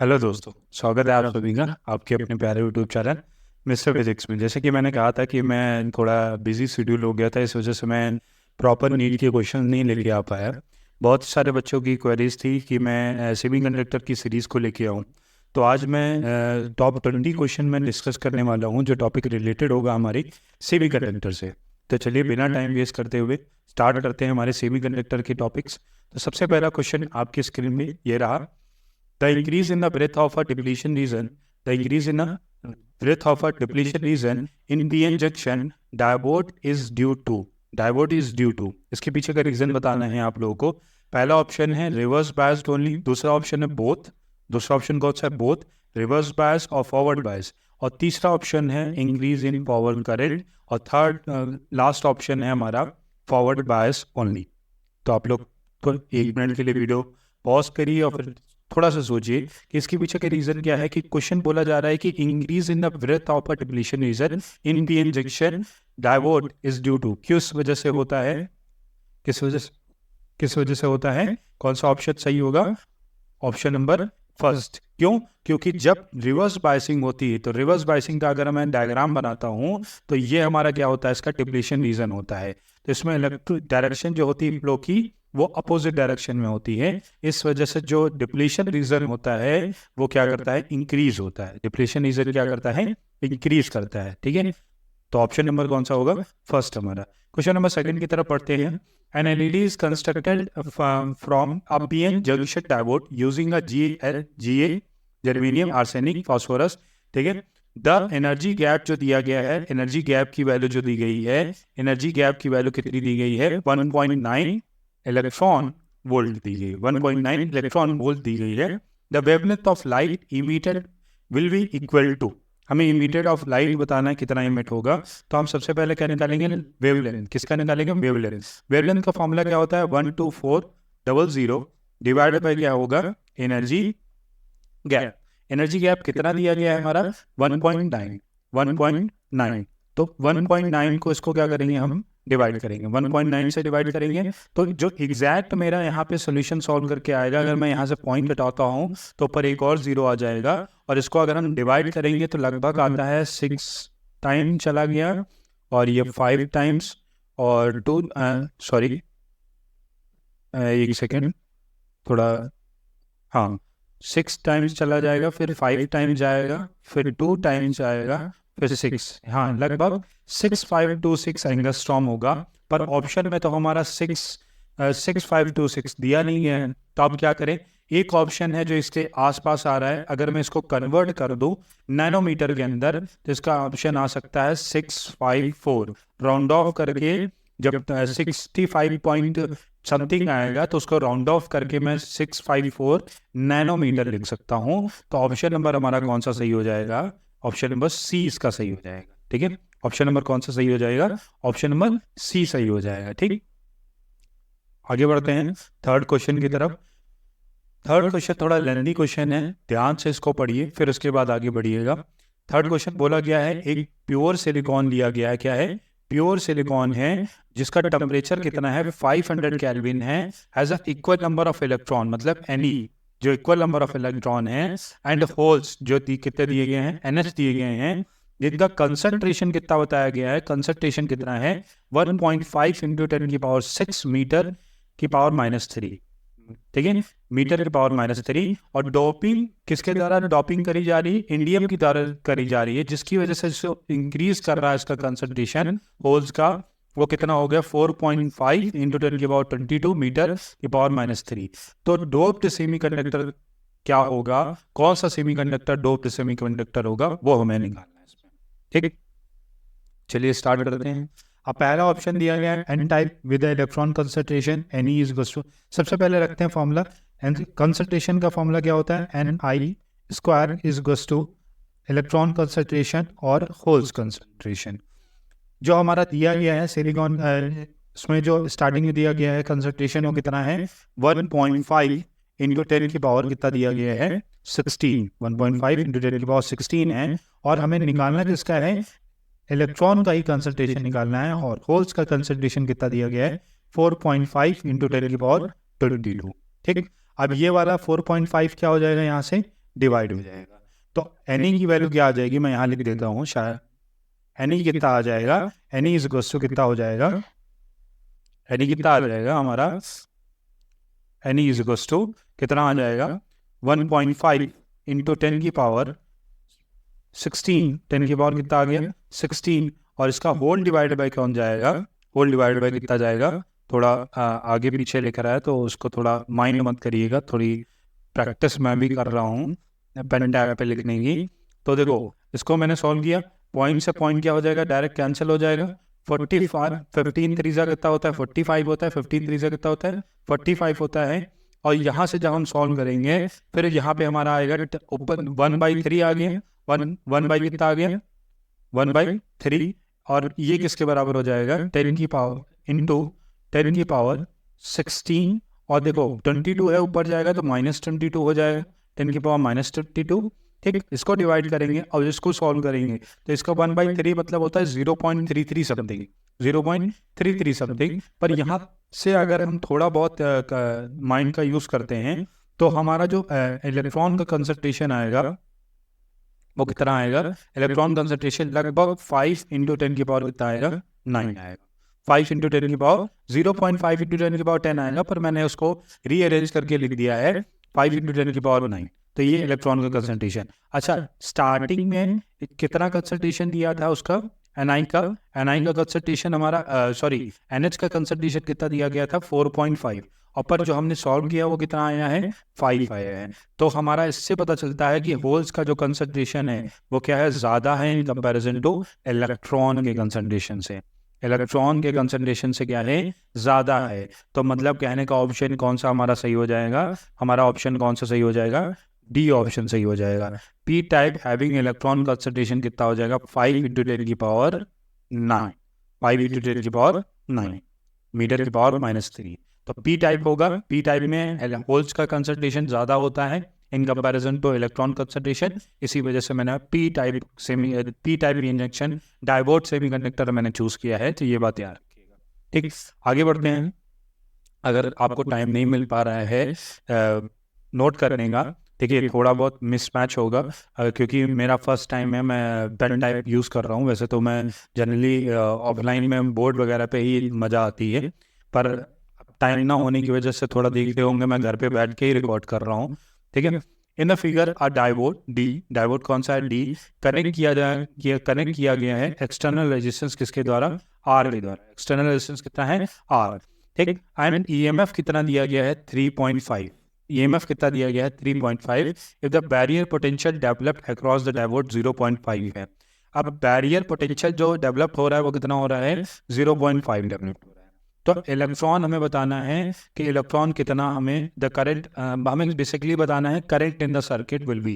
Hello दोस्तों, स्वागत है आप सभी का आपके अपने प्यारे यूट्यूब चैनल मिस्टर फिजिक्स में। जैसे कि मैंने कहा था कि मैं थोड़ा बिजी शेड्यूल हो गया था, इस वजह से मैं प्रॉपर नीट के क्वेश्चन नहीं लेके आ पाया। बहुत सारे बच्चों की क्वेरीज थी कि मैं सेमीकंडक्टर की सीरीज़ को लेके आऊँ। तो आज मैं टॉप 20 क्वेश्चन में डिस्कस करने वाला हूँ जो टॉपिक रिलेटेड होगा हमारी सेमीकंडक्टर से। तो चलिए बिना टाइम वेस्ट करते हुए स्टार्ट करते हैं हमारे सेमीकंडक्टर के टॉपिक्स। तो सबसे पहला क्वेश्चन आपकी स्क्रीन में ये रहा। The increase in the breadth of a depletion region, the increase in the breadth of a depletion region in PN junction diode is due to, diode is due to, इसके पीछे का reason बताना है आप लोगों को। पहला ऑप्शन है रिवर्स बायस्ड ओनली, दूसरा ऑप्शन है बोथ, दूसरा ऑप्शन कौन सा है? बोथ, रिवर्स बायस और फॉरवर्ड बायस, और तीसरा ऑप्शन है इंक्रीज इन फॉरवर्ड करंट, और थर्ड लास्ट ऑप्शन है हमारा फॉरवर्ड बायस ओनली। तो आप लोग को 1 मिनट के लिए वीडियो पॉज करिए और फिर थोड़ा सा सोचिए कि इसके पीछे का रीजन क्या है। कि क्वेश्चन बोला जा रहा है कि increase in the breadth of a depletion region in PN junction diode is due to, किस वजह से होता है, किस वजह से होता है? कौन सा ऑप्शन सही होगा? Option number first. क्यों? क्योंकि जब रिवर्स बायसिंग होती है, तो रिवर्स बायसिंग का अगर मैं डायग्राम बनाता हूं तो ये हमारा क्या होता है, इसका डिप्लीशन रीजन होता है। तो इसमें इलेक्ट्रिक डायरेक्शन जो होती है फ्लो की, वो अपोजिट डायरेक्शन में होती है। इस वजह से जो डिप्लीशन रीजन होता है वो क्या करता है? इंक्रीज होता है। डिप्लीशन रीजन क्या करता है? इंक्रीज करता है। ठीक है, तो ऑप्शन नंबर कौन सा होगा? फर्स्ट हमारा। क्वेश्चन नंबर सेकंड की तरफ पढ़ते हैं। An LED is constructed from a PN junction diode using a GA, germanium, arsenic, phosphorus। ठीक है, द एनर्जी गैप जो दिया गया है, एनर्जी गैप की वैल्यू जो दी गई है, एनर्जी गैप की वैल्यू कितनी दी गई है? 1.9 इलेक्ट्रॉन वोल्ट दी गई, 1.9 इलेक्ट्रॉन वोल्ट दी गई है। The wavelength of light emitted will be equal to, हमें इमिटेड ऑफ लाइट बताना है कितना इमिट होगा। तो हम सबसे पहले क्या निकालेंगे? वेवलेंथ। किसका निकालेंगे? वेवलेंथ। वेवलेंथ का फॉर्मूला क्या होता है? 12400 डिवाइडेड बाय क्या होगा? Energy gap. एनर्जी गैप कितना दिया गया है हमारा? 1.9, 1.9। तो 1.9 को इसको क्या करेंगे? हम डिवाइड करेंगे, 1.9 से डिवाइड करेंगे। तो जो एग्जैक्ट मेरा यहाँ पे सोल्यूशन सॉल्व करके आएगा, अगर मैं यहाँ से पॉइंट हटाता हूँ तो ऊपर एक और जीरो आ जाएगा, और इसको अगर हम डिवाइड करेंगे तो लगभग आता है 6 टाइम चला गया, और ये 5 टाइम्स, और 2 सॉरी एक सेकेंड, थोड़ा, हाँ, 6 टाइम्स चला जाएगा, फिर 5 टाइम्स जाएगा, फिर 2 टाइम्स जाएगा, फिर 6, हाँ, लगभग 6526 एंगस्ट्रॉम होगा। पर ऑप्शन में तो हमारा 6526 दिया नहीं है। तो अब क्या करें? एक ऑप्शन है जो इसके आसपास आ रहा है, अगर मैं इसको कन्वर्ट कर दूं नैनोमीटर के अंदर तो इसका ऑप्शन आ सकता है 654। राउंड ऑफ करके जब 65 पॉइंट समथिंग आएगा तो उसको राउंड ऑफ करके मैं 654 नैनोमीटर लिख सकता हूँ। तो ऑप्शन नंबर हमारा कौन सा सही हो जाएगा? ऑप्शन नंबर सी इसका सही हो जाएगा। ठीक है, ऑप्शन नंबर कौन सा सही हो जाएगा? ऑप्शन नंबर सी सही हो जाएगा। ठीक, आगे बढ़ते हैं थर्ड क्वेश्चन की तरफ। थर्ड क्वेश्चन थोड़ा लेंथी क्वेश्चन है, ध्यान से इसको पढ़िए फिर उसके बाद आगे बढ़िएगा। थर्ड क्वेश्चन बोला गया है, एक प्योर सिलिकॉन लिया गया है। क्या है? प्योर सिलिकॉन है जिसका टेम्परेचर कितना है? 500 केल्विन है। Has a equal number of electron, मतलब एनी जो इक्वल नंबर ऑफ इलेक्ट्रॉन है, एंड होल्स जो कितने दिए गए हैं? NH दिए गए हैं, जिनका कंसंट्रेशन कितना बताया गया है? कंसंट्रेशन कितना है? 1.5 इंटू 10⁻⁶ मीटर की पावर -3। ठीक है, मीटर की पावर -3। और डोपिंग किसके द्वारा डोपिंग करी जा रही है? इंडियम की द्वारा करी जा रही है, जिसकी वजह से जो इंक्रीज कर रहा है इसका कंसंट्रेशन होल्स का, वो कितना हो गया? 4.5 इंटू 10⁻22 मीटर की पावर -3। तो डोप्ड सेमीकंडक्टर क्या होगा? कौन सा सेमीकंडक्टर डोप्ड सेमीकंडक्टर होगा? वो हमें निकालना है इसमें। ठीक है, चलिए स्टार्ट करते हैं। अब पहला ऑप्शन दिया गया है n type with electron concentration n e is two, सबसे पहले रखते हैं फॉर्मूला। कंसंट्रेशन का फॉर्मूला क्या होता है? NI² is two electron concentration और होल्स कंसंट्रेशन। जो हमारा दिया गया है सिलिकॉन, उसमें जो स्टार्टिंग में दिया गया है कंसंट्रेशन वो कितना है? 1.5 इंटू 10 की पावर कितना दिया गया है? 16। 1.5 इंटू 10 की पावर 16 है, और हमें निकालना किसका है? इलेक्ट्रॉन का ही कंसंट्रेशन निकालना है, और होल्स का कंसंट्रेशन कितना दिया गया है? 4.5 इंटू 10⁻²2। ठीक, अब ये वाला 4.5 क्या हो जाएगा यहाँ से? डिवाइड हो जाएगा। तो एनी की वैल्यू क्या आ जाएगी, मैं यहाँ लिख देता हूँ शायद, एनी कितना आ जाएगा, एनी इज इक्वल टू कितना हो जाएगा, एनी कितना आ जाएगा हमारा, एनी इज इक्वल टू कितना आ जाएगा 1.5 इंटू 10 की पावर 16, 10 की पावर कितना आ गया 16, और इसका होल डिवाइड बाय कौन जाएगा, होल डिवाइड बाय कितना जाएगा, थोड़ा आगे पीछे लिख रहा है तो उसको थोड़ा माइंड मत करिएगा, थोड़ी प्रैक्टिस मैं भी कर रहा हूँ पेन टैब पे लिखने की। तो देखो इसको मैंने सॉल्व किया, पॉइंट से पॉइंट क्या हो जाएगा, डायरेक्ट कैंसिल हो जाएगा। 45 15 3 कितना होता है 45 होता है, 15 3 कितना होता है 45 होता है। और यहाँ से जब हम सॉल्व करेंगे फिर यहाँ पे हमारा आएगा ऊपर 1/3 आ गया, 1 बाई कितना आ गया 1/3, और ये किसके बराबर हो जाएगा 10 की पावर इंटू 10 की पावर 16, और देखो 22 है ऊपर जाएगा तो -22 हो जाएगा, 10 की पावर -22, ठीक। इसको डिवाइड करेंगे और इसको सॉल्व करेंगे तो इसका 1/3 मतलब होता है 0.33 समथिंग, 0.33 समथिंग। पर यहाँ से अगर हम थोड़ा बहुत माइंड का यूज करते हैं तो हमारा जो इलेक्ट्रॉन का कंसंट्रेशन आएगा वो कितना आएगा, इलेक्ट्रॉन कंसंट्रेशन लगभग 5 इंटू 10 की पावर कितना आएगा 9 आएगा, 5 इंटू 10 की पावर 0.5 इंटू 10 की पावर 10 आएगा, पर मैंने उसको रीअरेंज करके लिख दिया है 5 इंटू 10 की पावर 9। तो ये इलेक्ट्रॉन का कंसंट्रेशन। अच्छा, स्टार्टिंग में कितना कंसंट्रेशन दिया था उसका, एनआई का कंसंट्रेशन हमारा एनएच का कंसंट्रेशन कितना दिया गया था 4.5, और पर जो हमने सॉल्व किया वो कितना आया है 5 आया है। तो हमारा इससे पता चलता है कि होल्स का जो कंसंट्रेशन है वो क्या है, ज़्यादा है इन कंपैरिजन टू इलेक्ट्रॉन के कंसंट्रेशन से, इलेक्ट्रॉन के कंसंट्रेशन से क्या है ज़्यादा है। तो मतलब कहने का ऑप्शन कौन सा हमारा सही हो जाएगा, हमारा ऑप्शन कौन सा सही हो जाएगा, डी ऑप्शन सही हो जाएगा। P type having electron concentration कितना हो जाएगा 5 इंटू 10 की पावर 9, 5 इंटू 10 की पावर 9 मीटर की पावर -3। तो पी टाइप होगा, पी टाइप में होल्स का कंसंट्रेशन ज़्यादा होता है in comparison two electron concentration, इसी वजह से मैंने P type injection diode semiconductor मैंने चूज़ किया है। तो ये बात याद रखिएगा, ठीक। आगे बढ़ते हैं। अगर आपको टाइम नहीं मिल पा रहा है नोट करने का, देखिए थोड़ा बहुत मिसमैच होगा क्योंकि मेरा फर्स्ट टाइम है, मैं पेन टाइप यूज़ कर रहा हूँ। वैसे तो मैं जनरली ऑफलाइन में बोर्ड वगैरह पे ही मज़ा आती है, पर टाइम ना होने की वजह से थोड़ा देखते होंगे मैं घर पे बैठ के ही रिकॉर्ड कर रहा हूँ, ठीक है। In the figure a diode D, diode कौन सा है डी, कनेक्ट किया गया है एक्सटर्नल रेजिस्टेंस किसके द्वारा, आर के द्वारा। एक्सटर्नल रेजिस्टेंस कितना है आर, ठीक। एंड ईएमएफ कितना दिया गया है 3.5, ईएमएफ कितना दिया गया है 3.5। If the barrier potential developed across the diode 0.5 है। अब बैरियर पोटेंशियल जो डेवलप हो रहा है वो कितना हो रहा है 0.5 डेवलप हो रहा है। तो इलेक्ट्रॉन हमें बताना है कि इलेक्ट्रॉन कितना, हमें द करंट हमें बेसिकली बताना है current in the circuit will be,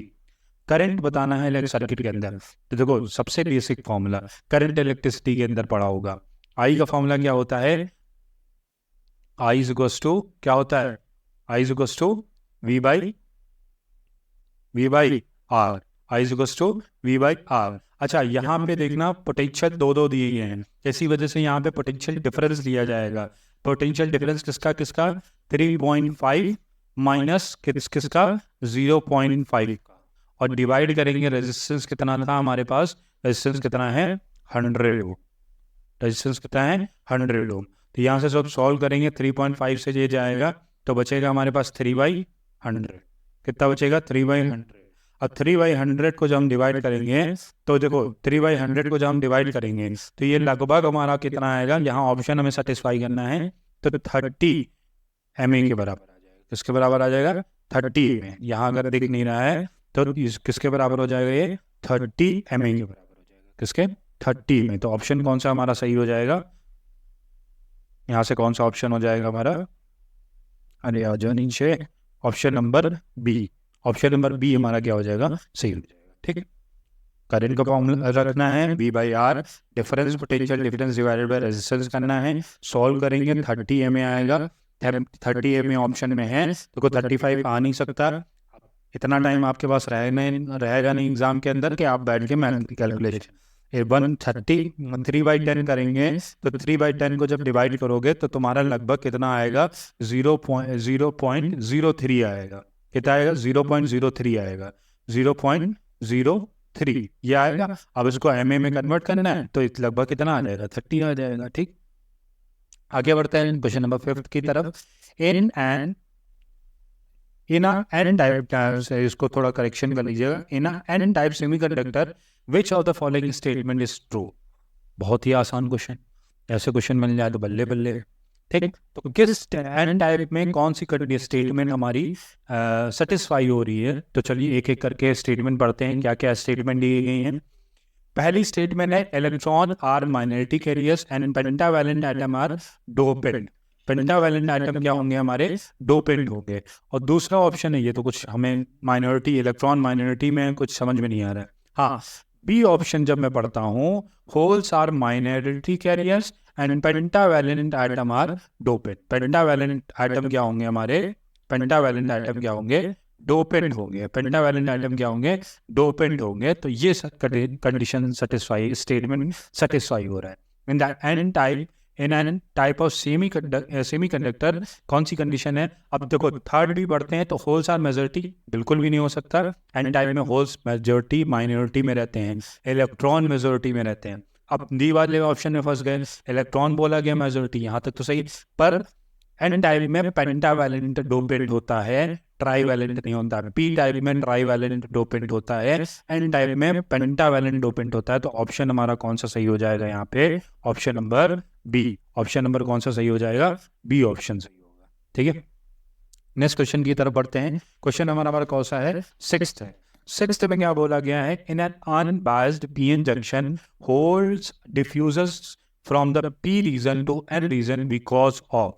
current बताना है सर्किट के अंदर। तो देखो सबसे बेसिक फॉर्मूला करंट इलेक्ट्रिसिटी के अंदर पड़ा होगा, आई का फॉर्मूला क्या होता है, आई इज इक्वल टू क्या होता है, I is equal to V by R, I is equal to V by R. अच्छा, यहाँ पे देखना पोटेंशियल दो दिए गए हैं, इसी वजह से यहाँ पे पोटेंशियल डिफरेंस दिया जाएगा। पोटेंशियल डिफरेंस किसका 3.5 माइनस किसका 0.5 का, और डिवाइड करेंगे रेजिस्टेंस कितना था हमारे पास, रेजिस्टेंस कितना है 100 ओम, रेजिस्टेंस कितना है 100 ओम। तो यहाँ से जब सॉल्व करेंगे 3.5 से ये जाएगा तो बचेगा हमारे पास 3/100, कितना बचेगा 3/100। और 3/100 को जब हम डिवाइड करेंगे तो देखो 3/100 को जब हम डिवाइड करेंगे तो ये लगभग हमारा कितना आएगा, यहाँ ऑप्शन हमें सेटिस्फाई करना है तो 30 mA के बराबर आ जाएगा। किसके बराबर आ जाएगा 30 में, यहाँ अगर दिख नहीं रहा है तो किसके बराबर हो जाएगा, ये 30 mA के बराबर हो जाएगा, किसके 30 में। तो ऑप्शन कौन सा हमारा सही हो जाएगा, यहाँ से कौन सा ऑप्शन हो जाएगा हमारा, अरे आ जाओ नीचे, option number B, option number B हमारा क्या हो जाएगा सही हो जाएगा, ठीक है। करंट का फॉर्मूला रखना है V by R, difference potential difference divided by resistance करना है, सॉल्व करेंगे 30 mA आएगा, 30 mA ऑप्शन में है तो 35 आ नहीं सकता। इतना टाइम आपके पास रहेगा नहीं एग्जाम के अंदर कि आप बैठ के मैथ कैलकुलेशन 130 3/10 करेंगे तो 3/10 को जब डिवाइड करोगे तो तुम्हारा लगभग कितना आएगा 0.03 आएगा, कितना आएगा 0.03 आएगा। 0.03 ये आएगा। अब इसको एमए में कन्वर्ट करना है तो लगभग कितना आ जाएगा, 30 आ जाएगा। ठीक, आगे बढ़ते हैं क्वेश्चन नंबर 5 की तरफ। इन एन टाइप, इसको थोड़ा करेक्शन कर लीजिएगा। इन n type semiconductor which of the following statement is true. बहुत ही आसान क्वेश्चन, ऐसे क्वेश्चन मिल जाए तो बल्ले बल्ले। ठीक, तो किस एन टाइप में कौन सी स्टेटमेंट हमारी सेटिस्फाई हो रही है। तो चलिए एक एक करके स्टेटमेंट पढ़ते हैं, क्या क्या स्टेटमेंट दी गई हैं। पहली स्टेटमेंट है electron are minority carriers and pentavalent atom are dopant. Pentavalent atom क्या होंगे, हमारे डोपेंट होंगे। और दूसरा ऑप्शन है, ये तो कुछ हमें माइनॉरिटी, इलेक्ट्रॉन माइनॉरिटी में कुछ समझ में नहीं आ रहा है। हाँ, बी ऑप्शन जब मैं पढ़ता हूँ, holes are minority carriers and pentavalent atom are dopant. Pentavalent atom क्या होंगे हमारे, पेंटावैलेंट एटम क्या होंगे, डोपेंट होंगे। पेंटावैलेंट एटम क्या होंगे, डोपेंट होंगे। तो ये कंडीशन सेटिस्फाई, स्टेटमेंट सेटिस्फाई हो रहा है। In that n type, in n type of semiconductor कौन सी कंडीशन है। अब देखो थर्ड भी पढ़ते हैं तो होल्स आर मेजॉरिटी, बिल्कुल भी नहीं हो सकता। एन टाइप में होल्स मेजॉरिटी माइनॉरिटी में रहते हैं, इलेक्ट्रॉन मेजॉरिटी में रहते हैं। अब डी वाले ऑप्शन में फंस गए, इलेक्ट्रॉन बोला गया मेजॉरिटी, यहाँ तक तो सही, पर एन टाइप में पेंटावैलेंट डोपेंट होता है, ट्राईवैलेंट नहीं होता। पी टाइप में ट्राईवैलेंट डोपेंट होता है, एन टाइप में पेंटावैलेंट डोपेंट होता है। तो ऑप्शन हमारा कौन सा सही हो जाएगा यहाँ पे, option number B. Option number कौन सा सही हो जाएगा, बी ऑप्शन सही होगा। ठीक है, नेक्स्ट क्वेश्चन की तरफ बढ़ते हैं। क्वेश्चन हमारा कौन सा है, 6th है। 6th में क्या बोला गया है, in an unbiased PN junction holes diffuse from the P region to N region because of.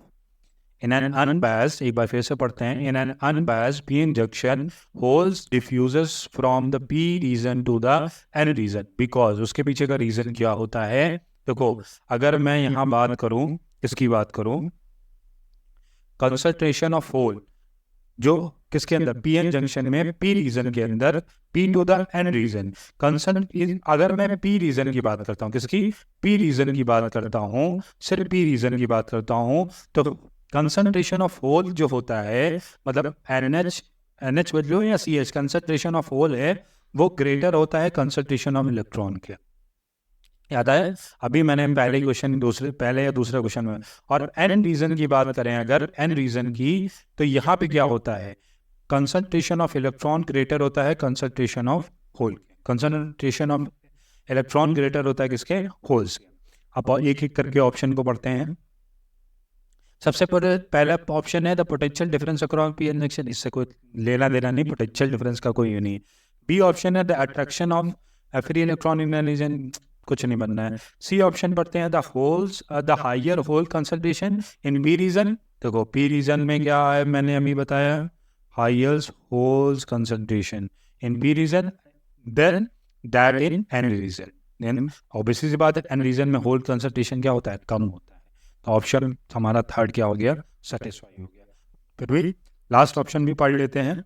In an unbiased, एक बार फिर से पढ़ते हैं, in an unbiased PN junction holes diffuse from the P region to the N region because. उसके पीछे का reason क्या होता है। देखो अगर मैं यहाँ बात करूँ, किसकी बात करूँ, कंसंट्रेशन ऑफ होल जो किसके अंदर, पीएन जंक्शन में, पी रीजन के अंदर, P to the N region. अगर मैं पी रीजन की बात करता हूँ, किसकी, पी रीजन की बात करता हूँ, सिर्फ पी रीजन की बात करता हूँ, तो कंसंट्रेशन ऑफ होल जो होता है, मतलब NH बदलो या CH, कंसंट्रेशन ऑफ होल है वो ग्रेटर होता है कंसंट्रेशन ऑफ इलेक्ट्रॉन के। याद है अभी मैंने पहले क्वेश्चन, पहले या दूसरे क्वेश्चन में। और एन रीजन की बात करें अगर, एन रीजन की, तो यहाँ पे क्या होता है, कंसंट्रेशन ऑफ इलेक्ट्रॉन ग्रेटर होता है concentration of hole. Concentration of electron greater होता है किसके, होल्स के। अब एक एक करके ऑप्शन को पढ़ते हैं। सबसे पहला ऑप्शन है the potential difference across P N junction, इससे कोई लेना देना नहीं, पोटेंशियल डिफरेंस का कोई नहीं। बी ऑप्शन है the attraction of free electron in region, कुछ नहीं बनना है। सी ऑप्शन पढ़ते हैं the higher hole concentration in B region. देखो पी रीजन में क्या है, मैंने अभी बताया, higher holes concentration in B region than that in N region. देन ऑब्वियसली सी बात है, एन रीजन में होल कंसंट्रेशन क्या होता है, कम होता है। तो ऑप्शन हमारा थर्ड क्या हो गया, सेटिस्फाई हो गया। फिर भी लास्ट ऑप्शन भी पढ़ लेते हैं,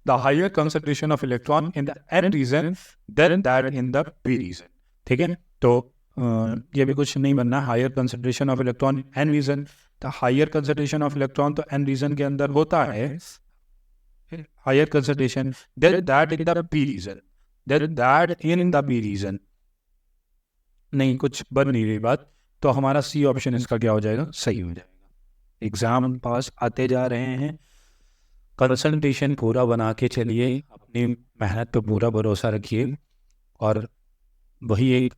the higher concentration of electron in the n region than that in the p region। ठीक है, तो ये भी कुछ नहीं बनना, higher concentration of electron n region, the higher concentration of electron तो n region के अंदर होता है, higher concentration than that in the p region, than that in the p region। नहीं, कुछ बन नहीं रही बात, तो हमारा सी ऑप्शन इसका क्या हो जाएगा, सही हो जाएगा। एग्जाम पास आते जा रहे हैं, कंसंट्रेशन पूरा बना के चलिए, अपनी मेहनत पे पूरा भरोसा रखिए, और वही एक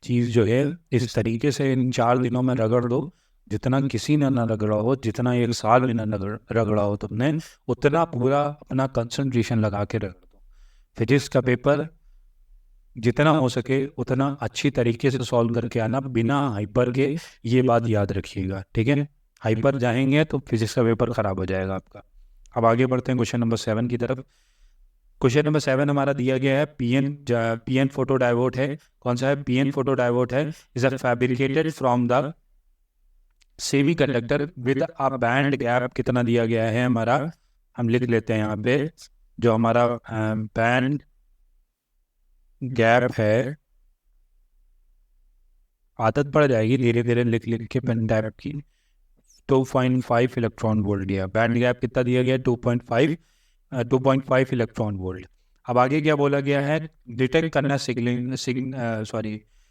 चीज़ जो है इस तरीके से इन 4 दिनों में रगड़ दो, जितना किसी ने ना रगड़ा हो, जितना 1 साल में ना रगड़ा हो तुमने, उतना पूरा अपना कंसंट्रेशन लगा के रगड़ दो। फिजिक्स का पेपर जितना हो सके उतना अच्छी तरीके से सॉल्व करके आना, बिना हाइपर के, ये बात याद रखिएगा। ठीक है, हाइपर जाएंगे तो फिजिक्स का पेपर ख़राब हो जाएगा आपका। अब आगे बढ़ते हैं क्वेश्चन नंबर 7 की तरफ। क्वेश्चन नंबर 7 हमारा दिया गया है, पीएन फोटो डायोड है। कौन सा है, पीएन फोटो डायोड है, is are fabricated from the semiconductor with a band gap. कितना दिया गया है हमारा, हम लिख लेते हैं यहाँ पे, जो हमारा बैंड गैप है, आदत पड़ जाएगी धीरे धीरे लिख के पेन गैप की। 2.5 इलेक्ट्रॉन वोल्ट दिया, बैंड गैप कितना दिया गया, 2.5 2.5 इलेक्ट्रॉन वोल्ट। अब आगे क्या बोला गया है, डिटेक्ट करना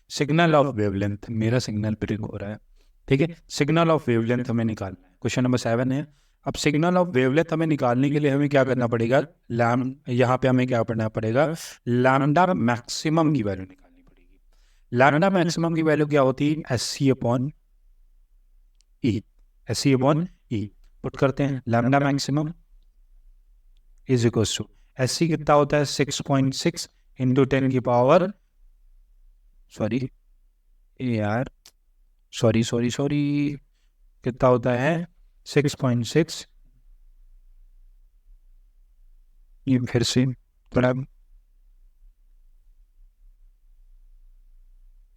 सिग्नल ऑफ वेवलेंथ। मेरा सिग्नल ब्रेक हो रहा है, ठीक है। सिग्नल ऑफ वेवलेंथ हमें निकालना है, क्वेश्चन नंबर 7 है। अब सिग्नल ऑफ वेवलेंथ हमें निकालने के लिए हमें क्या करना पड़ेगा, यहाँ पे हमें क्या करना पड़ेगा, लैम्डा मैक्सिमम की वैल्यू निकालनी पड़ेगी। लैम्डा मैक्सिमम की वैल्यू क्या होती है, SC/E पुट करते हैं। Lambda maximum is equal to SC कितना होता है, 6.6 इंटू 10 की पावर सॉरी कितना होता है 6.6, ये फिर से थोड़ा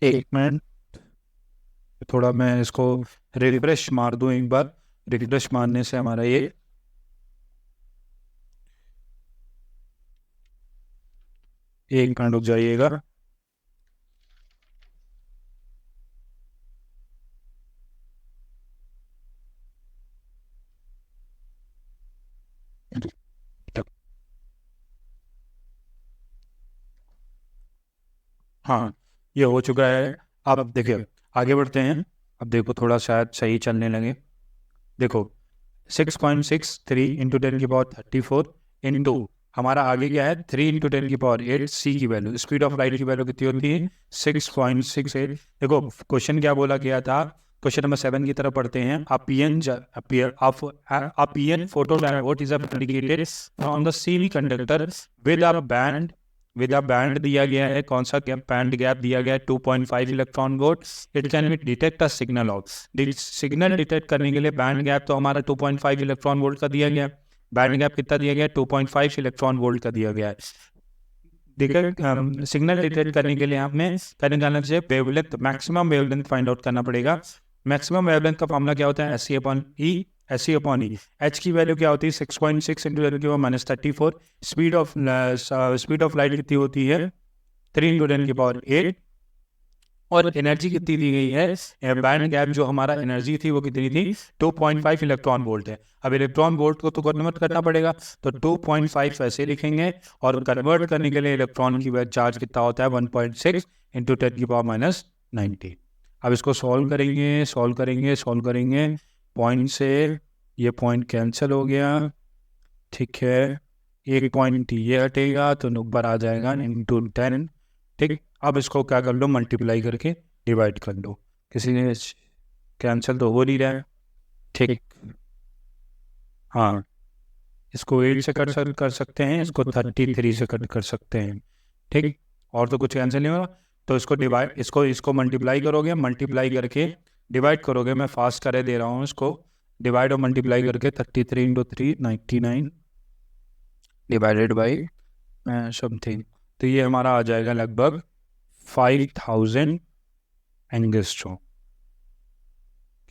एक मिनट, थोड़ा मैं इसको रिफ्रेश मार दूं एक बार। रिफ्रेश मारने से हमारा ये एक मिनट रुक जाइएगा। हाँ, ये हो चुका है। अब देखिए आगे बढ़ते हैं। अब देखो थोड़ा शायद सही चलने लगे। देखो 6.63 इंटू 10 की पावर 34 इंटू हमारा आगे क्या है 3 इंटू 10 की पावर 8, सी की वैल्यू, स्पीड ऑफ लाइट की वैल्यू कितनी होती है 6.68। देखो क्वेश्चन क्या बोला गया था, क्वेश्चन नंबर 7 की तरफ पढ़ते हैं। A PN photo diode is fabricated from the semiconductor with a band दिया गया है, कौन सा बैंड गैप दिया गया है 2.5 electron volt. It can be detect a signal of, signal detect करने के लिए बैंड गैप तो हमारा 2.5 इलेक्ट्रॉन वोल्ट का दिया गया। बैंड गैप कितना दिया गया, 2.5 इलेक्ट्रॉन वोल्ट का दिया गया है। देखिए सिग्नल डिटेक्ट करने के लिए हमें करने जाना चाहिए wavelength, maximum wavelength find out करना पड़ेगा। मैक्सिमम वेवलेंथ का फॉर्मूला क्या होता है, SC/E। एच की वैल्यू क्या होती है 6.6 इंटू 10 की पावर -34। स्पीड ऑफ लाइट कितनी होती है 3 इंटू 10 की पावर 8। और एनर्जी कितनी दी गई है, बैंड गैप जो हमारा एनर्जी थी वो कितनी थी 2.5 इलेक्ट्रॉन वोल्ट है। अब इलेक्ट्रॉन वोल्ट को तो कन्वर्ट करना पड़ेगा, तो 2.5 ऐसे लिखेंगे और कन्वर्ट करने के लिए इलेक्ट्रॉन की चार्ज कितना होता है 1.6 इंटू 10 की पावर -90। अब इसको सॉल्व करेंगे पॉइंट से ये पॉइंट कैंसिल हो गया, ठीक है। एक पॉइंट ये हटेगा तो नंबर आ जाएगा इंटू 10, ठीक। अब इसको क्या कर लो, मल्टीप्लाई करके डिवाइड कर लो। किसी ने कैंसिल तो हो नहीं रहा है, ठीक। हाँ, इसको 8 से कट कर सकते हैं, इसको 33 से कट कर सकते हैं, ठीक। और तो कुछ कैंसिल नहीं होगा, तो इसको डिवाइड इसको मल्टीप्लाई करोगे, मल्टीप्लाई करके डिवाइड करोगे। मैं फास्ट करे दे रहा हूँ, इसको डिवाइड और मल्टीप्लाई करके 33 इंटू 3 99 डिवाइडेड बाई समथिंग, तो ये हमारा आ जाएगा लगभग 5000 एंगस्ट्रॉम।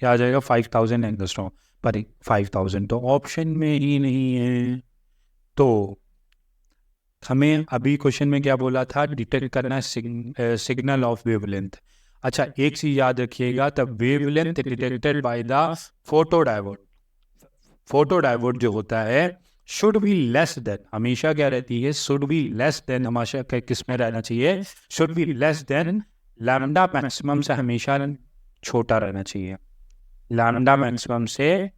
क्या आ जाएगा 5000 एंगस्ट्रॉम, पर 5000 तो ऑप्शन में ही नहीं है। तो हमें अभी क्वेश्चन में क्या बोला था, डिटेक्ट करना है सिग्नल ऑफ वेवलेंथ। अच्छा एक चीज याद रखिएगा, the wavelength detected by the photo diode जो होता है शुड बी लेस देन, हमेशा क्या रहती है, शुड बी लेस देन, हमेशा किस में रहना चाहिए, should be less than lambda maximum से हमेशा छोटा रहना चाहिए, लैम्डा मैक्सिमम से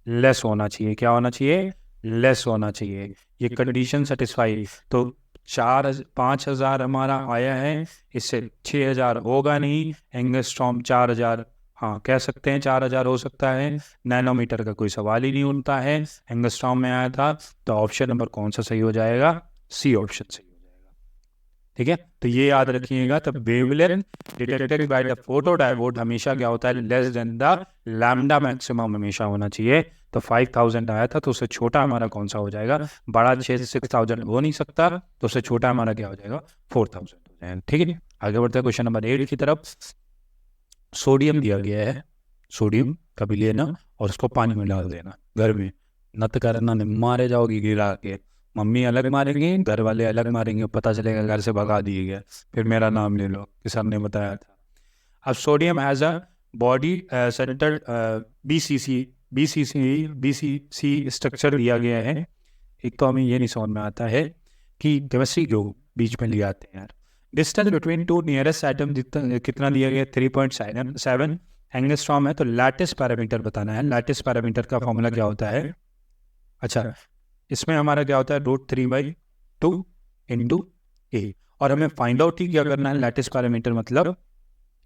लेस होना चाहिए। क्या होना चाहिए, लेस होना चाहिए। ये कंडीशन सेटिस्फाई, तो 5,000 हमारा आया है, इससे 6,000 होगा नहीं, एंगस्ट्रॉम 4,000, हाँ कह सकते हैं 4,000 हो सकता है। नैनोमीटर का कोई सवाल ही नहीं उठता है, एंगस्ट्रॉम में आया था, तो ऑप्शन नंबर कौन सा सही हो जाएगा, सी ऑप्शन सही हो जाएगा, ठीक है। तो ये याद रखिएगा, तब wavelength detected by the photo diode हमेशा क्या होता है, less than the lambda maximum हमेशा होना चाहिए। तो 5000 आया था, तो उससे छोटा हमारा कौन सा हो जाएगा, बड़ा 6,000 हो नहीं सकता, तो उससे छोटा हमारा क्या हो जाएगा 4000 हो जाएगा, ठीक है। आगे बढ़ते हैं क्वेश्चन नंबर 8 की तरफ। सोडियम दिया गया है, सोडियम कभी लेना और उसको पानी में डाल देना, घर में नत करना, मारे जाओगी गिरा के, मम्मी अलग मारेंगे, घर वाले अलग मारेंगे, पता चलेगा घर से भगा दिए गए, फिर मेरा नाम ले लो कि सबने बताया था। अब sodium as a body center BCC structure दिया गया है, एक तो हमें ये नहीं समझ में आता है कि केमिस्ट्री क्यों बीच में ले आते हैं यार। Distance between two nearest atom जितना कितना दिया गया 3.7 एंगस्ट्रॉम है, तो लैटिस पैरामीटर बताना है। लैटिस पैरामीटर का फॉर्मूला क्या होता है? अच्छा, इसमें हमारा क्या होता है √3/2 इंटू ए, और हमें फाइंड आउट ही क्या करना है, लैटिस पैरामीटर मतलब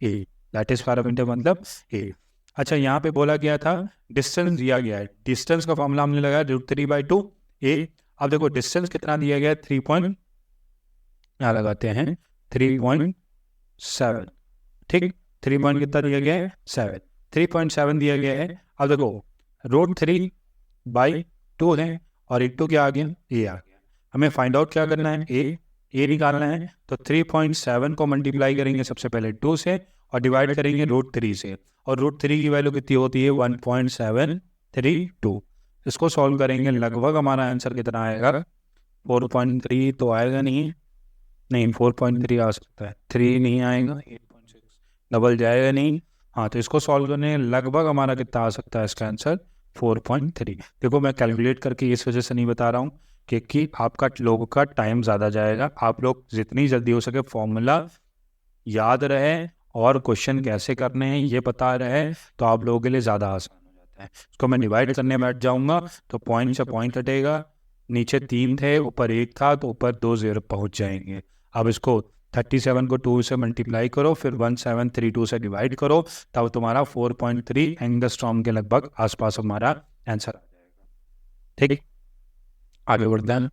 ए, लैटिस पैरामीटर मतलब ए। अच्छा, यहाँ पे बोला गया था डिस्टेंस दिया गया है, डिस्टेंस का फॉर्मूला हमने लगाया √3/2 ए। अब देखो डिस्टेंस कितना दिया गया है, 3 पॉइंट, यहाँ लगाते हैं 3.7, ठीक, 3 पॉइंट कितना दिया गया है 7, 3.7 दिया गया है। अब देखो √3/2 है और इंटू क्या आ गया, ए आ गया। हमें फाइंड आउट क्या करना है, ए निकालना है। तो 3.7 को मल्टीप्लाई करेंगे सबसे पहले 2 से और डिवाइड करेंगे √3 से, और √3 की वैल्यू कितनी होती है 1.732। इसको सॉल्व करेंगे, लगभग हमारा आंसर कितना आएगा 4.3 तो आएगा नहीं, 4.3 आ सकता है, 3 नहीं आएगा, 8.6 डबल जाएगा नहीं। हाँ, तो इसको सॉल्व करने लगभग हमारा कितना आ सकता है इसका आंसर 4.3। देखो मैं कैलकुलेट करके इस वजह से नहीं बता रहा हूँ क्योंकि आपका लोगों का टाइम ज़्यादा जाएगा। आप लोग जितनी जल्दी हो सके फॉर्मूला याद रहे और क्वेश्चन कैसे करने हैं ये पता रहे तो आप लोगों के लिए ज़्यादा आसान हो जाता है। इसको मैं डिवाइड करने बैठ जाऊँगा तो पॉइंट से पॉइंट हटेगा, नीचे 3 थे ऊपर 1 था तो ऊपर 2 0 पहुँच जाएंगे। अब इसको 37 को 2 से मल्टीप्लाई करो, फिर 1732 से डिवाइड करो, तब तुम्हारा 4.3 एंगस्ट्रॉम के लगभग आसपास हमारा आंसर आ जाएगा। ठीक, आगे बढ़ते हैं।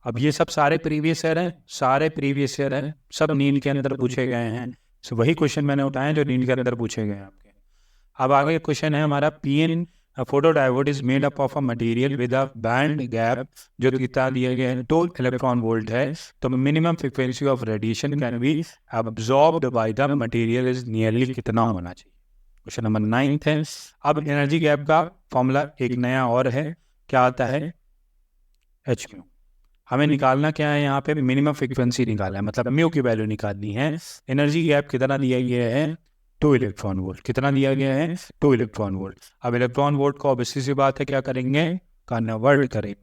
अब ये सब सारे प्रीवियस ईयर हैं, सारे प्रीवियस ईयर हैं, सब नीट के अंदर पूछे गए हैं। तो वही क्वेश्चन मैंने उठाए जो नीट के अंदर पूछे गए हैं आपके। अब आगे क्वेश्चन है हमारा PN photodiode is made up of a material with a band gap, जो कितना दिया गया है 2 इलेक्ट्रॉन वोल्ट है। तो minimum frequency of radiation can be absorbed by the material is nearly कितना होना चाहिए। क्वेश्चन नंबर 9 है। अब एनर्जी गैप का फॉर्मूला एक नया और है, क्या आता है HQ। हमें निकालना क्या है, यहाँ पे मिनिमम फ्रीक्वेंसी निकालना है, मतलब म्यू की वैल्यू निकालनी है। एनर्जी गैप कितना दिया गया है 2 इलेक्ट्रॉन वोल्ट, कितना दिया गया है 2 इलेक्ट्रॉन वोल्ट। अब इलेक्ट्रॉन वोल्ट को ऑब्वियसली सी बात है क्या करेंगे, कन्वर्ट करेंगे,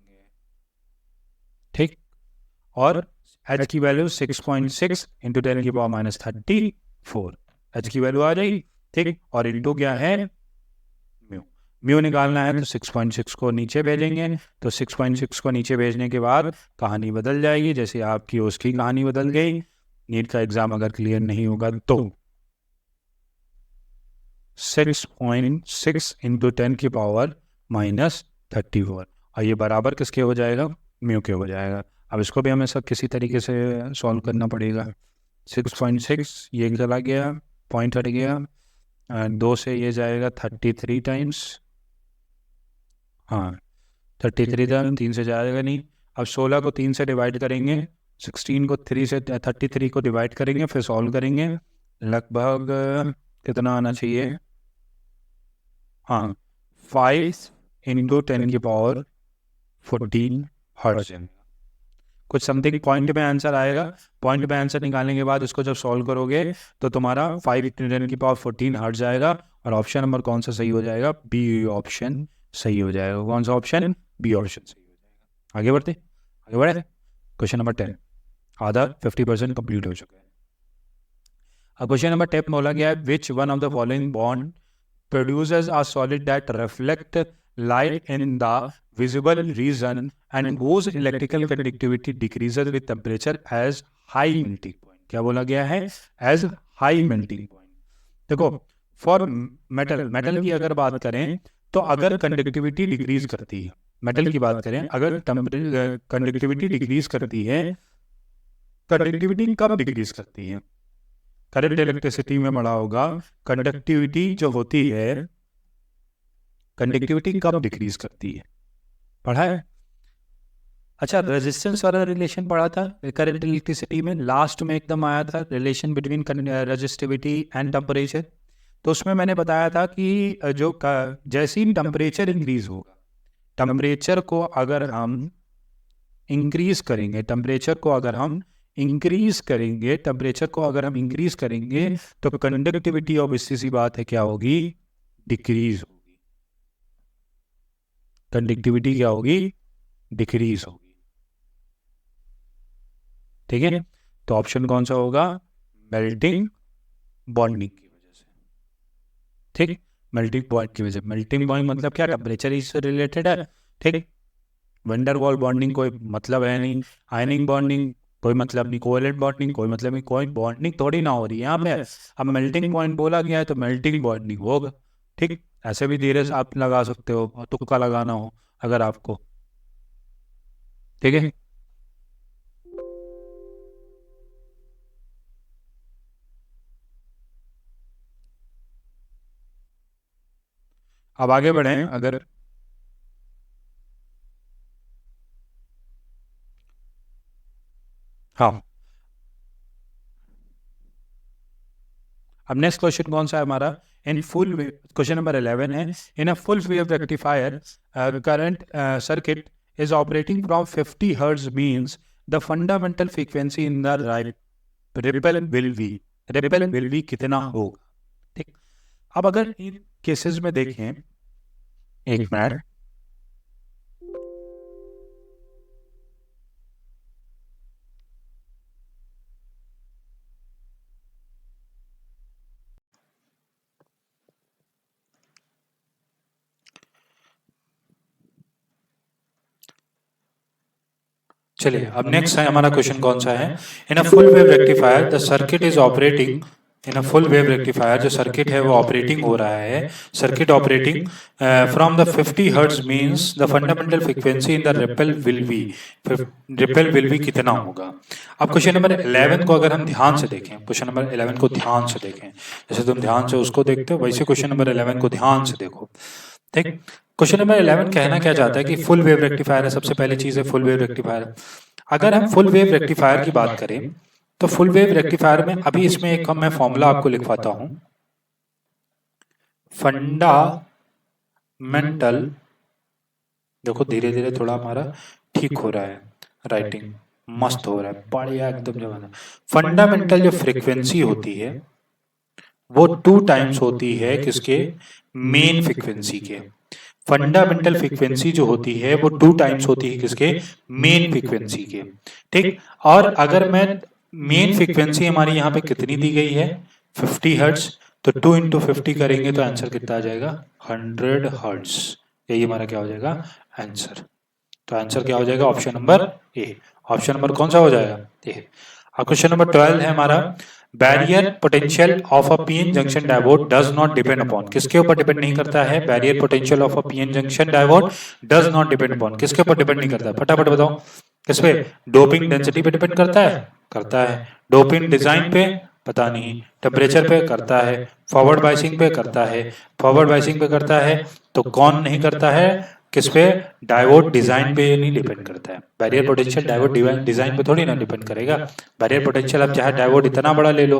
ठीक। और H की वैल्यू 6.6 इंटू 10 की पावर -34 H की वैल्यू आ जाएगी, ठीक। और इंटू क्या है म्यू निकालना है, तो 6.6 को नीचे भेजेंगे, तो 6.6 को नीचे भेजने के बाद कहानी बदल जाएगी, जैसे आपकी उसकी कहानी बदल गई। नीट का एग्जाम अगर क्लियर नहीं होगा तो 6.6 इंटू 10 की पावर -34, और ये बराबर किसके हो जाएगा, म्यू के हो जाएगा। अब इसको भी हमें सब किसी तरीके से सॉल्व करना पड़ेगा। 6.6 ये चला गया, पॉइंट हट गया, 2 से ये जाएगा 33 टाइम्स, हाँ 33 टाइम 3 से जाएगा नहीं। अब 16 को 3 से डिवाइड करेंगे, 16 को 3 से 33 को डिवाइड करेंगे, फिर सॉल्व करेंगे, लगभग कितना आना चाहिए, हाँ 5 इंटू 10 की पावर 14 हर्ट्ज, कुछ समथिंग पॉइंट में आंसर आएगा। पॉइंट में आंसर निकालने के बाद उसको जब सॉल्व करोगे तो तुम्हारा 5 इंटू 10 की पावर 14 हर्ट्ज आएगा। और ऑप्शन नंबर कौन सा सही हो जाएगा, बी ऑप्शन सही हो जाएगा। कौन सा ऑप्शन, बी ऑप्शन सही हो जाएगा। आगे बढ़े क्वेश्चन नंबर 10, आधा 50% कंप्लीट हो चुका है। अब क्वेश्चन नंबर 10 बोला गया है which one of the following bond produces a solid that reflect light in the visible region and whose electrical conductivity decreases with temperature as high melting point। क्या बोला गया है, as high melting point। देखो for metal की अगर बात करें तो अगर कंडक्टिविटी डिक्रीज करती है, मेटल की बात करें अगर कंडक्टिविटी डिक्रीज करती है, कंडक्टिविटी कब डिक्रीज करती है, करंट इलेक्ट्रिसिटी में बड़ा होगा। कंडक्टिविटी जो होती है, कंडक्टिविटी कब डिक्रीज करती है, पढ़ा है। अच्छा, रेजिस्टेंस वाला रिलेशन पढ़ा था करंट इलेक्ट्रिसिटी में, लास्ट में एकदम आया था relation between resistivity and temperature. तो उसमें मैंने बताया था कि जो जैसे ही टेम्परेचर इंक्रीज होगा, टेम्परेचर को अगर हम इंक्रीज करेंगे, टेम्परेचर को अगर हम इंक्रीज करेंगे तो कंडक्टिविटी ऑब्वियसली सी बात है क्या होगी, डिक्रीज होगी। कंडक्टिविटी क्या होगी, डिक्रीज होगी। ठीक है, तो ऑप्शन कौन सा होगा? मेल्टिंग बॉन्डिंग की वजह से। ठीक, मेल्टिंग पॉइंट की वजह से। मेल्टिंग पॉइंट मतलब क्या? टेम्परेचर इससे रिलेटेड है। ठीक, वंडर वॉल बॉन्डिंग कोई मतलब है नहीं, आयनिंग बॉन्डिंग कोई मतलब नहीं, कोवलेंट बॉन्डिंग कोई मतलब नहीं, कोई बॉन्डिंग थोड़ी ना हो रही है यहाँ पे। अब मेल्टिंग पॉइंट बोला गया है तो मेल्टिंग बॉन्डिंग होगा। ठीक, ऐसे भी धीरे से आप लगा सकते हो, और तुक्का लगाना हो अगर आपको। ठीक है, अब आगे बढ़े। अगर हाँ, अब नेक्स्ट क्वेश्चन कौन सा है हमारा? In full wave, question number 11 है, in a full wave rectifier current circuit is operating from 50 hertz means the fundamental frequency in the ripple will be कितना होगा? ठीक, अब अगर इन केसेस में देखें, एक मिनट, चलिए अब नेक्स्ट है हमारा क्वेश्चन कौन सा है? In a full wave rectifier the circuit is operating, in a full wave rectifier जो सर्किट है वो ऑपरेटिंग हो रहा है, circuit operating from the 50 hertz means the fundamental frequency in the ripple will be कितना होगा? अब क्वेश्चन नंबर 11 को अगर हम ध्यान से देखें, क्वेश्चन नंबर 11 को ध्यान से देखें, जैसे तुम ध्यान से उसको देखते हो वैसे क्वेश्चन नंबर 11 को ध्यान से देखो। ठीक, क्वेश्चन नंबर 11 कहना क्या चाहता है कि फुल वेव रेक्टिफायर है, सबसे पहली चीज है फुल वेव रेक्टिफायर। अगर हम फुल वेव रेक्टिफायर की बात करें तो फुल वेव रेक्टिफायर में अभी इसमें एक मैं फॉर्मूला आपको लिखवाता हूं, फंडामेंटल, देखो धीरे धीरे थोड़ा हमारा ठीक हो रहा है, राइटिंग मस्त हो रहा है, बढ़िया एकदम जमाना। फंडामेंटल जो फ्रीक्वेंसी होती है वो 2 टाइम्स होती है किसके? मेन फ्रीक्वेंसी के। फंडामेंटल फ्रीक्वेंसी जो होती है वो 2 टाइम्स होती है किसके? मेन फ्रीक्वेंसी के। ठीक, और अगर मैं मेन फ्रीक्वेंसी हमारी यहाँ पे कितनी दी गई है? 50 हर्ट्ज, तो 2 इंटू 50 करेंगे तो आंसर कितना आ जाएगा? 100 हर्ट्ज। यही हमारा क्या हो जाएगा? आंसर। तो आंसर क्या हो जाएगा? Option number A. Option number कौन सा हो जाएगा? ए। अब क्वेश्चन नंबर 12 है हमारा, barrier potential of a PN junction diode does not depend upon, किसके ऊपर डिपेंड नहीं करता है? Barrier potential of a PN junction diode does not depend upon, किसके ऊपर डिपेंड नहीं करता है? फटाफट बताओ, किस पे? डोपिंग डेंसिटी पे डिपेंड करता है? करता है। डोपिंग डिजाइन पे? पता नहीं। टेम्परेचर पे? करता है। फॉरवर्ड बाइसिंग पे? करता है। फॉरवर्ड बाइसिंग पे करता है तो कौन नहीं करता है? किस पे? डायोड डिजाइन पे नहीं डिपेंड करता है। बैरियर पोटेंशियल डायोड डिजाइन पे थोड़ी ना डिपेंड करेगा। बैरियर पोटेंशियल अब चाहे डायोड इतना बड़ा ले लो,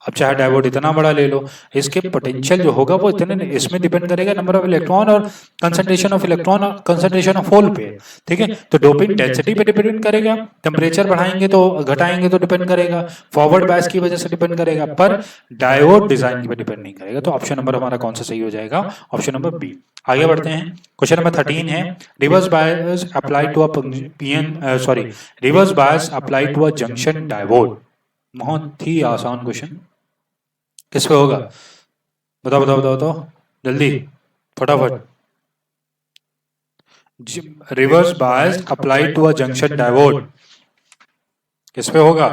अब चाहे डायोड इतना बड़ा ले लो, इसके पोटेंशियल जो होगा वो इतने, इसमें डिपेंड करेगा नंबर ऑफ इलेक्ट्रॉन और कंसंट्रेशन ऑफ इलेक्ट्रॉन और कंसंट्रेशन ऑफ होल पे। ठीक है, तो डोपिंग डेंसिटी पे डिपेंड करेगा, टेम्परेचर बढ़ाएंगे तो घटाएंगे तो डिपेंड करेगा, फॉरवर्ड बायस की वजह से डिपेंड करेगा, पर डायोड डिजाइन पे डिपेंड नहीं करेगा। तो ऑप्शन नंबर हमारा कौन सा सही हो जाएगा? Option number B. आगे बढ़ते हैं, क्वेश्चन नंबर 13 है, reverse bias apply to a PN sorry reverse bias apply to a junction diode. बहुत ही आसान क्वेश्चन, किस पे होगा? बताओ बताओ बताओ बताओ जल्दी फटाफट। Reverse bias apply to a junction diode किस पे होगा?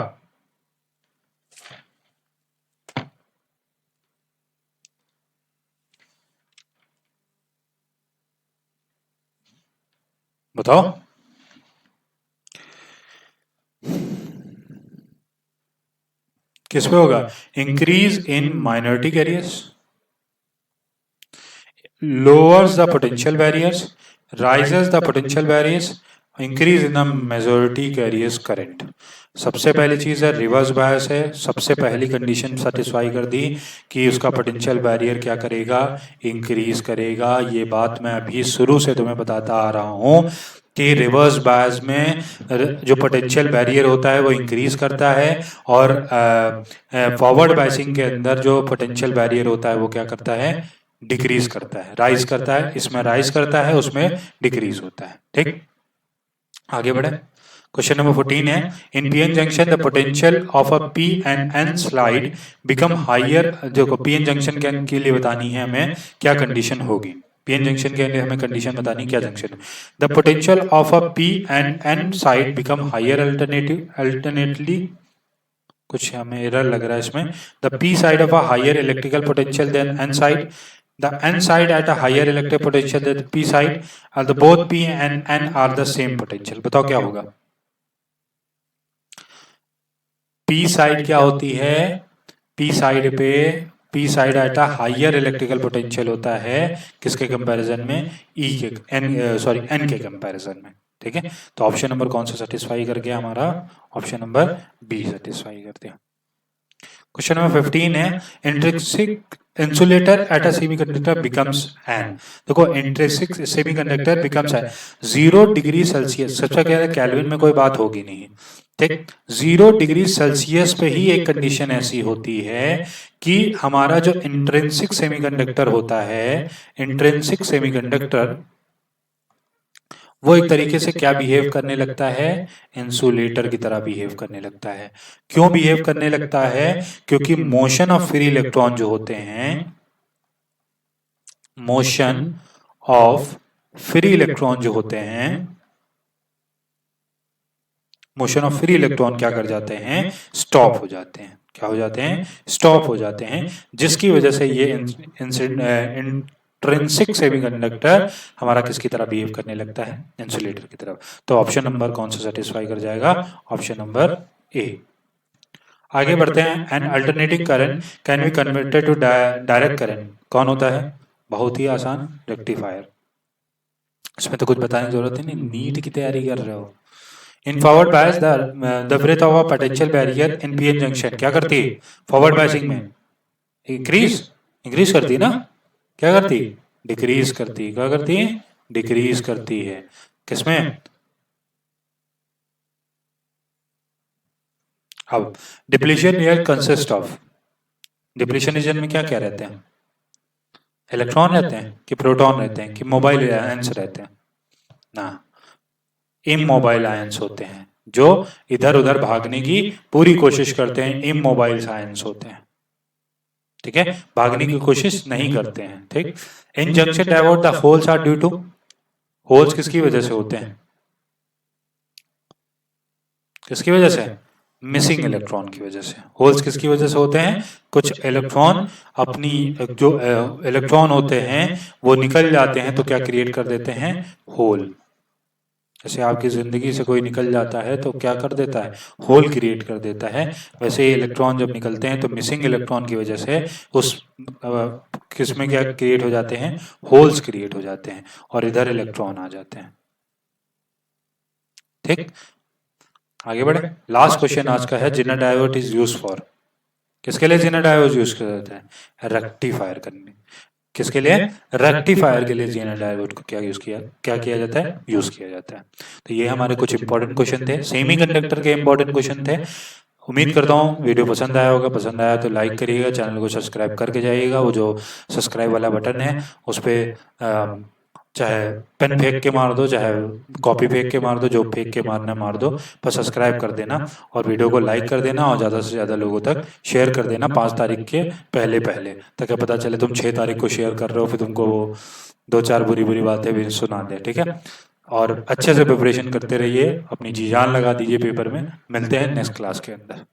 बताओ। किस पे होगा? Increase in minority carriers, lowers the potential barriers, rises the potential barriers, increase in the majority carriers current. सबसे पहली चीज है रिवर्स बायस है, सबसे पहली कंडीशन सेटिस्फाई कर दी कि उसका पोटेंशियल बैरियर क्या करेगा? इंक्रीज करेगा। ये बात मैं अभी शुरू से तुम्हें बताता आ रहा हूं कि रिवर्स बायस में जो पोटेंशियल बैरियर होता है वो इंक्रीज करता है, और फॉरवर्ड बायसिंग के अंदर जो पोटेंशियल बैरियर होता है वो क्या करता है? डिक्रीज करता है, राइज करता है, इसमें राइज करता है, उसमें डिक्रीज होता है। ठीक, आगे बढ़े। क्वेश्चन नंबर 14 है, in PN junction the potential of a P and N slide become higher. देखो पीएन जंक्शन के लिए बतानी है हमें क्या कंडीशन होगी, पीएन जंक्शन के लिए हमें कंडीशन बतानी क्या जंक्शन है। The potential of a P and N side become higher alternately, कुछ हमें एरर लग रहा है इसमें। The P side of a higher electrical potential than N side, the n side at a higher electric potential than the p side, and the both p and n are the same potential। बताओ क्या होगा। p side क्या होती है, p side पे p side at a higher electrical potential होता है किसके कंपैरिजन में, e के n के कंपैरिजन में। ठीक है, तो ऑप्शन नंबर कौन सा सेटिस्फाई कर गया हमारा, ऑप्शन नंबर बी सेटिस्फाई कर दिया। क्वेश्चन नंबर 15 है, intrinsic insulator at a semiconductor becomes an. देखो intrinsic semiconductor becomes an 0 degree Celsius, सबसे क्या है केल्विन में कोई बात होगी नहीं। ठीक, 0 डिग्री सेल्सियस पे ही एक कंडीशन ऐसी होती है कि हमारा जो इंट्रिंसिक सेमीकंडक्टर होता है, इंट्रिंसिक सेमीकंडक्टर वो एक तरीके से क्या बिहेव करने लगता है, इंसुलेटर की तरह बिहेव करने लगता है। क्यों बिहेव करने लगता है, क्योंकि मोशन ऑफ फ्री इलेक्ट्रॉन जो होते हैं, मोशन ऑफ फ्री इलेक्ट्रॉन जो होते हैं, मोशन ऑफ फ्री इलेक्ट्रॉन क्या कर जाते हैं, स्टॉप हो जाते हैं। क्या हो जाते हैं, स्टॉप हो जाते हैं, जिसकी वजह से ये इंट्रिंसिक सेमीकंडक्टर हमारा किसकी तरह बिहेव करने लगता है, इंसुलेटर की तरफ। तो ऑप्शन नंबर कौन सा सेटिस्फाई कर जाएगा, ऑप्शन नंबर ए। आगे बढ़ते हैं, an alternating current can be converted to direct current, कौन होता है, बहुत ही आसान, रेक्टिफायर। इसमें तो कुछ बताने की जरूरत ही नहीं, नीट की तैयारी कर रहे हो। In forward bias the breadth of a potential barrier in PN junction क्या करती है, फॉरवर्ड बायसिंग में इंक्रीज इंक्रीज करती है ना, क्या करती, डिक्रीज करती, क्या करती है, डिक्रीज करती है। किसमें, अब depletion react consist of, depletion region में क्या क्या रहते हैं, इलेक्ट्रॉन रहते हैं कि प्रोटॉन रहते हैं कि मोबाइल आयंस रहते हैं ना, इमोबाइल आयंस होते हैं, जो इधर उधर भागने की पूरी कोशिश करते हैं, इमोबाइल आयंस होते हैं। ठीक है, भागने की कोशिश नहीं करते हैं। ठीक, in junction diode the holes are due to, holes किसकी वजह से होते हैं, किसकी वजह से, मिसिंग इलेक्ट्रॉन की वजह से। होल्स किसकी वजह से होते हैं, कुछ इलेक्ट्रॉन अपनी जो इलेक्ट्रॉन होते हैं वो निकल जाते हैं तो क्या क्रिएट कर देते हैं, होल। जैसे आपकी जिंदगी से कोई निकल जाता है तो क्या कर देता है, होल क्रिएट कर देता है। वैसे ही इलेक्ट्रॉन जब निकलते हैं तो मिसिंग इलेक्ट्रॉन की वजह से उस किसमें क्या क्रिएट हो जाते हैं, होल्स क्रिएट हो जाते हैं और इधर इलेक्ट्रॉन आ जाते हैं। ठीक, आगे बढ़े। लास्ट क्वेश्चन आज का है, Zener diode is use for, किसके लिए जेनर डायोड यूज किया जाता है, रेक्टिफायर करने। किसके लिए, रेक्टिफायर के लिए जेनर डायोड को क्या यूज किया, क्या किया जाता है, यूज किया जाता है। तो ये हमारे कुछ इंपॉर्टेंट क्वेश्चन थे, सेमीकंडक्टर के इंपॉर्टेंट क्वेश्चन थे। उम्मीद करता हूँ वीडियो पसंद आया होगा, पसंद आया तो लाइक करिएगा, चैनल को सब्सक्राइब करके जाइएगा। वो जो सब्सक्राइब वाला बटन है उस पर चाहे पेन फेंक के मार दो, चाहे कॉपी फेंक के मार दो, जो फेंक के मारना मार दो, पर सब्सक्राइब कर देना और वीडियो को लाइक कर देना और ज़्यादा से ज़्यादा लोगों तक शेयर कर देना 5 तारीख के पहले पहले, ताकि पता चले तुम 6 तारीख को शेयर कर रहे हो, फिर तुमको वो 2-4 बुरी बुरी बातें भी सुना दे। ठीक है, और अच्छे से प्रिपरेशन करते रहिए, अपनी जी जान लगा दीजिए पेपर में। मिलते हैं नेक्स्ट क्लास के अंदर।